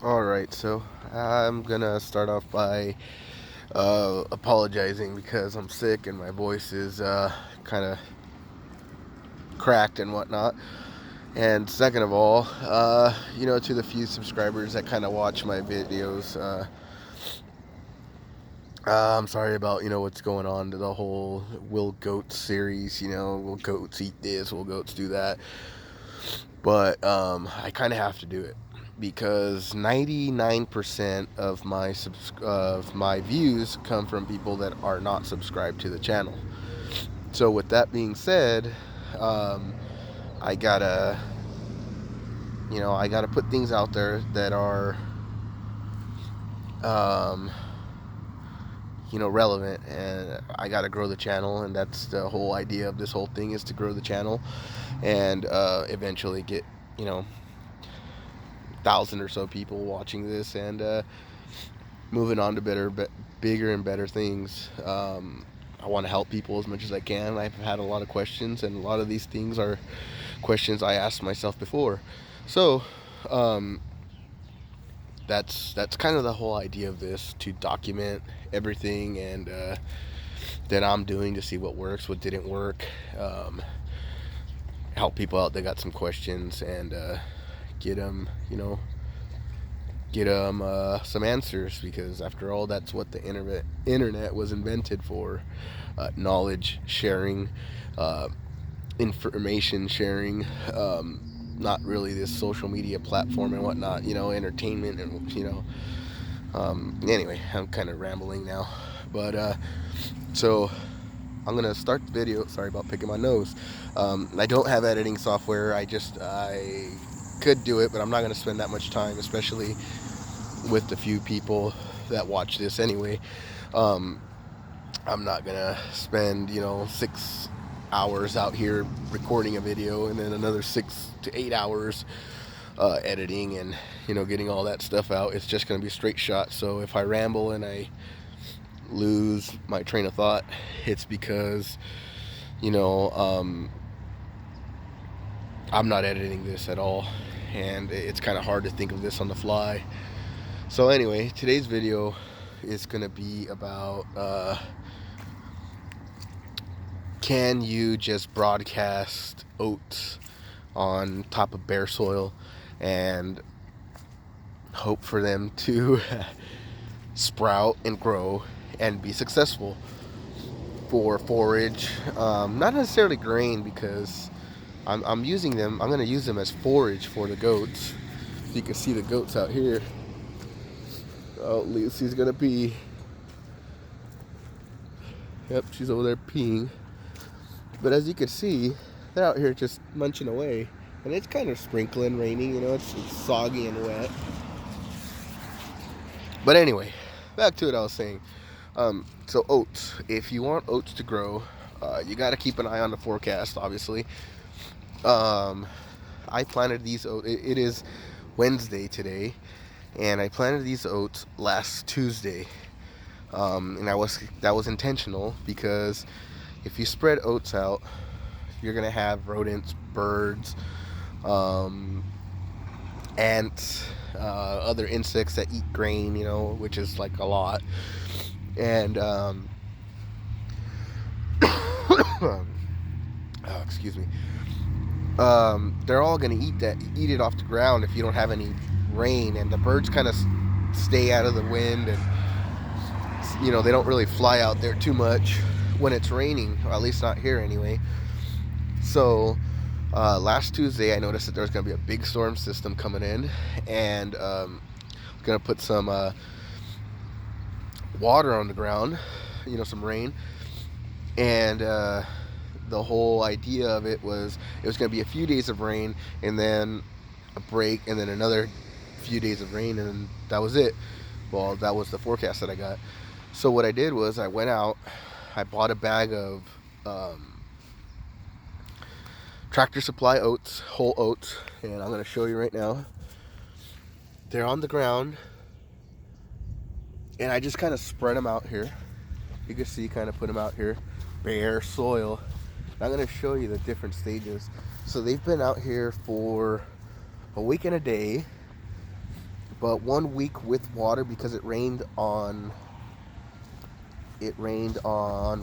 Alright, so I'm gonna start off by apologizing because I'm sick and my voice is kind of cracked and whatnot. And second of all, to the few subscribers that kind of watch my videos, I'm sorry about, what's going on to the whole will goats series, will goats eat this, will goats do that. But I kind of have to do it because 99% of my views come from people that are not subscribed to the channel. So with that being said, um, I gotta I gotta put things out there that are um, relevant, and I gotta grow the channel, and that's the whole idea of this whole thing, is to grow the channel and eventually get you know 1,000 or so people watching this, and moving on to bigger and better things. I want to help people as much as I can. I've had a lot of questions, and a lot of these things are questions I asked myself before. So, um, that's kind of the whole idea of this, to document everything and that I'm doing, to see what works, what didn't work, help people out that got some questions, and get them, some answers, because after all, that's what the internet was invented for: knowledge sharing, uh, information sharing. Not really this social media platform and whatnot, entertainment, and anyway, I'm kind of rambling now, but so I'm gonna start the video. Sorry about picking my nose. I don't have editing software. I could do it, but I'm not gonna spend that much time, especially with the few people that watch this anyway. Um, I'm not gonna spend 6 hours out here recording a video, and then another 6 to 8 hours editing, and getting all that stuff out. It's just gonna be a straight shot. So if I ramble and I lose my train of thought, it's because you know um, I'm not editing this at all, and it's kind of hard to think of this on the fly. So anyway, today's video is gonna be about can you just broadcast oats on top of bare soil and hope for them to sprout and grow and be successful for forage? Not necessarily grain, because I'm using them. I'm going to use them as forage for the goats. You can see the goats out here. Oh, Lucy's going to pee. Yep, she's over there peeing. But as you can see, they're out here just munching away. And it's kind of sprinkling, raining, it's soggy and wet. But anyway, back to what I was saying. So oats. If you want oats to grow, you got to keep an eye on the forecast, obviously. Um, I planted these oats. It is Wednesday today, and I planted these oats last Tuesday. And that was intentional, because if you spread oats out, you're gonna have rodents, birds, um, ants, other insects that eat grain, which is like a lot. And oh, excuse me. They're all gonna eat it off the ground if you don't have any rain, and the birds kind of stay out of the wind, and they don't really fly out there too much when it's raining, or at least not here anyway. So last Tuesday, I noticed that there was going to be a big storm system coming in, and going to put some water on the ground, some rain. And the whole idea of it was going to be a few days of rain, and then a break, and then another few days of rain, and that was it. Well, that was the forecast that I got. So what I did was I went out, I bought a bag of Tractor Supply oats, whole oats, and I'm going to show you right now. They're on the ground, and I just kind of spread them out here. You can see, kind of put them out here, bare soil. I'm going to show you the different stages. So they've been out here for a week and a day, But 1 week with water, because it rained on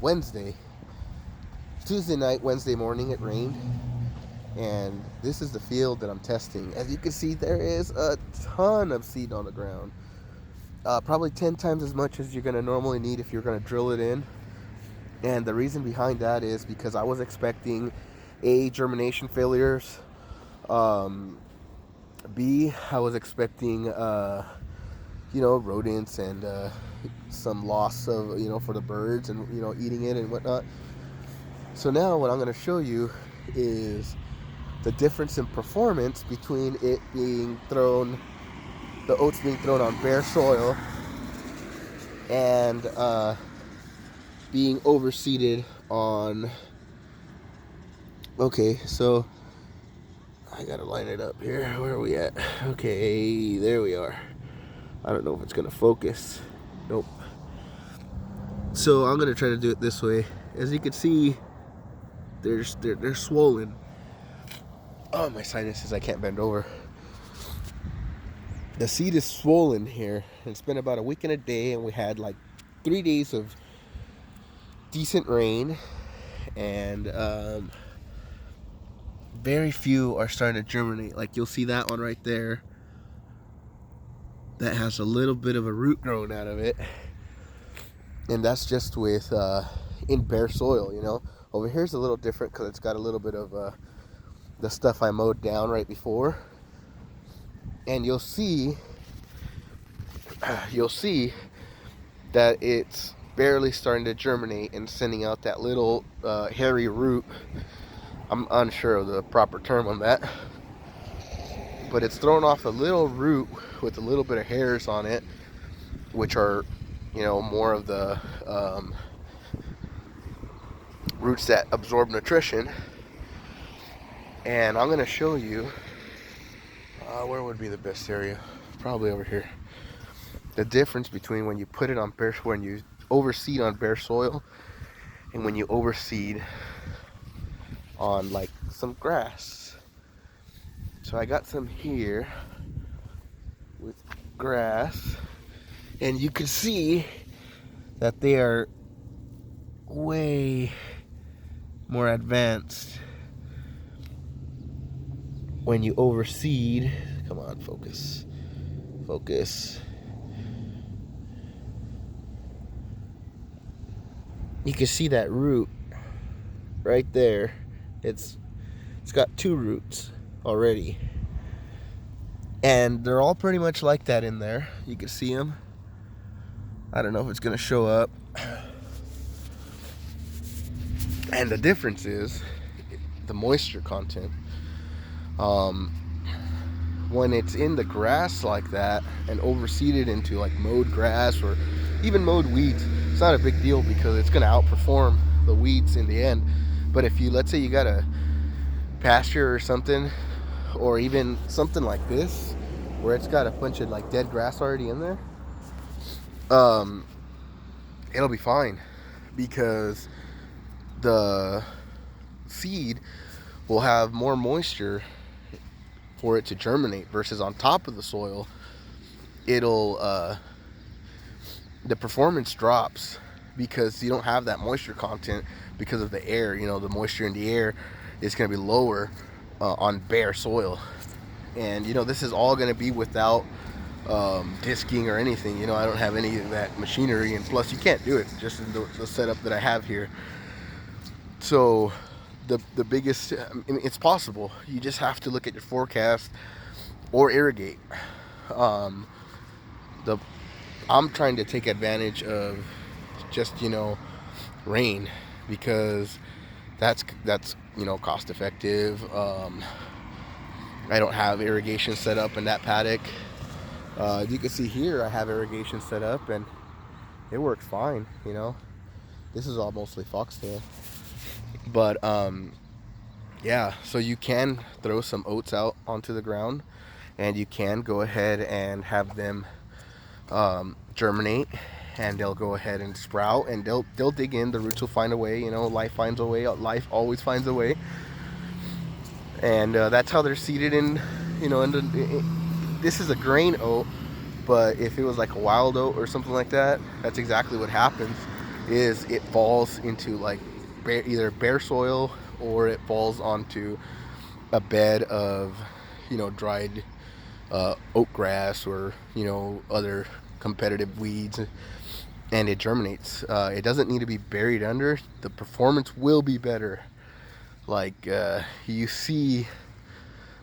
Wednesday. Tuesday night, Wednesday morning it rained. And this is the field that I'm testing. As you can see, there is a ton of seed on the ground. Probably 10 times as much as you're going to normally need if you're going to drill it in. And the reason behind that is because I was expecting A, germination failures, B, I was expecting rodents and some loss of, for the birds and, eating it and whatnot. So now what I'm going to show you is the difference in performance between it being thrown, the oats being thrown on bare soil, and being overseeded on. Okay, so I gotta line it up here. Where are we at? Okay, there we are. I don't know if it's gonna focus. Nope. So I'm gonna try to do it this way. As you can see, they're swollen. Oh, my sinuses, I can't bend over. The seed is swollen here. It's been about a week and a day, and we had like 3 days of decent rain, and very few are starting to germinate. Like, you'll see that one right there. That has a little bit of a root growing out of it. And that's just with in bare soil, Over here's a little different because it's got a little bit of the stuff I mowed down right before. And you'll see that it's barely starting to germinate and sending out that little hairy root. I'm unsure of the proper term on that, but it's thrown off a little root with a little bit of hairs on it, which are, more of the roots that absorb nutrition. And I'm going to show you where would be the best area. Probably over here. The difference between when you put it on when you overseed on bare soil and when you overseed on like some grass. So I got some here with grass, and you can see that they are way more advanced when you overseed. Come on, focus. You can see that root right there. It's got 2 roots already, and they're all pretty much like that in there. You can see them. I don't know if it's gonna show up. And the difference is the moisture content. When it's in the grass like that and overseeded into like mowed grass or even mowed weeds, it's not a big deal because it's going to outperform the weeds in the end. But if you, let's say you got a pasture or something, or even something like this where it's got a bunch of like dead grass already in there, it'll be fine because the seed will have more moisture for it to germinate, versus on top of the soil, it'll the performance drops because you don't have that moisture content because of the air. The moisture in the air is going to be lower on bare soil. And this is all going to be without disking or anything. I don't have any of that machinery, and plus you can't do it just in the setup that I have here. So the biggest, it's possible. You just have to look at your forecast or irrigate. I'm trying to take advantage of just rain, because that's cost effective. I don't have irrigation set up in that paddock. You can see here I have irrigation set up and it works fine. This is all mostly foxtail. But yeah, so you can throw some oats out onto the ground, and you can go ahead and have them germinate, and they'll go ahead and sprout, and they'll dig in. The roots will find a way. Life finds a way. Life always finds a way. And that's how they're seeded in this is a grain oat, but if it was like a wild oat or something like that, that's exactly what happens. Is it falls into like either bare soil, or it falls onto a bed of, you know, dried oat grass, or, you know, other competitive weeds, and it germinates. It doesn't need to be buried under. The performance will be better. Like you see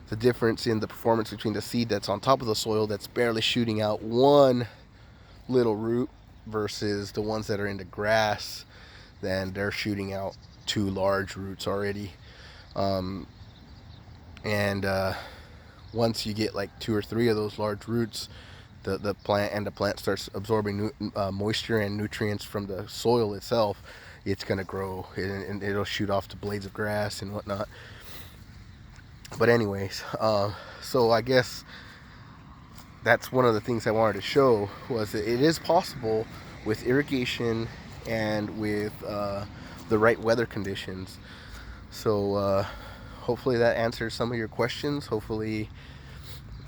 the difference in the performance between the seed that's on top of the soil that's barely shooting out one little root versus the ones that are in the grass, then they're shooting out two large roots already. And once you get like 2 or 3 of those large roots, the plant starts absorbing moisture and nutrients from the soil itself. It's gonna grow, and it'll shoot off to blades of grass and whatnot. But anyways, so I guess that's one of the things I wanted to show, was that it is possible with irrigation and with the right weather conditions. So hopefully that answers some of your questions. Hopefully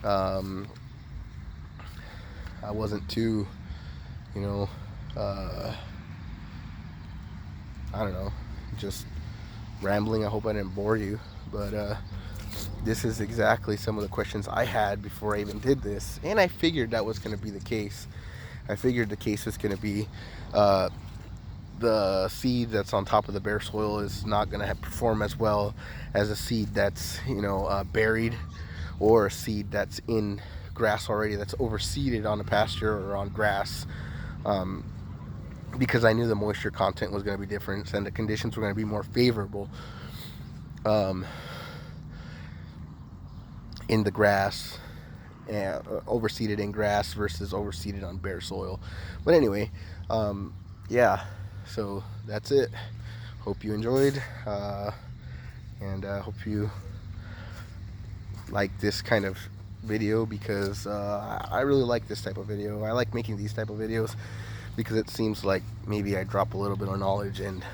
I wasn't too, you know, I don't know, just rambling. I hope I didn't bore you, but this is exactly some of the questions I had before I even did this, and I figured that was going to be the case. I figured the case was going to be the seed that's on top of the bare soil is not going to perform as well as a seed that's, you know, buried, or a seed that's in grass already, that's overseeded on a pasture or on grass, because I knew the moisture content was going to be different and the conditions were going to be more favorable in the grass, overseeded in grass versus overseeded on bare soil. But anyway, yeah, so that's it. Hope you enjoyed, and hope you like this kind of video, because I really like this type of video. I like making these type of videos because it seems like maybe I drop a little bit of knowledge and,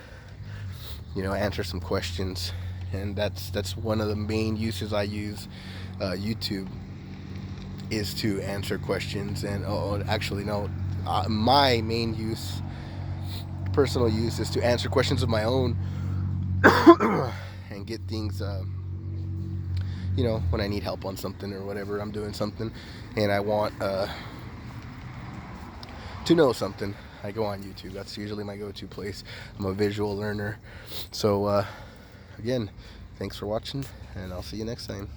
you know, answer some questions. And that's one of the main uses I use YouTube, is to answer questions. And actually no, my main use, personal use, is to answer questions of my own and get things, you know, when I need help on something or whatever, I'm doing something and I want to know something, I go on YouTube. That's usually my go-to place. I'm a visual learner. So again, thanks for watching, and I'll see you next time.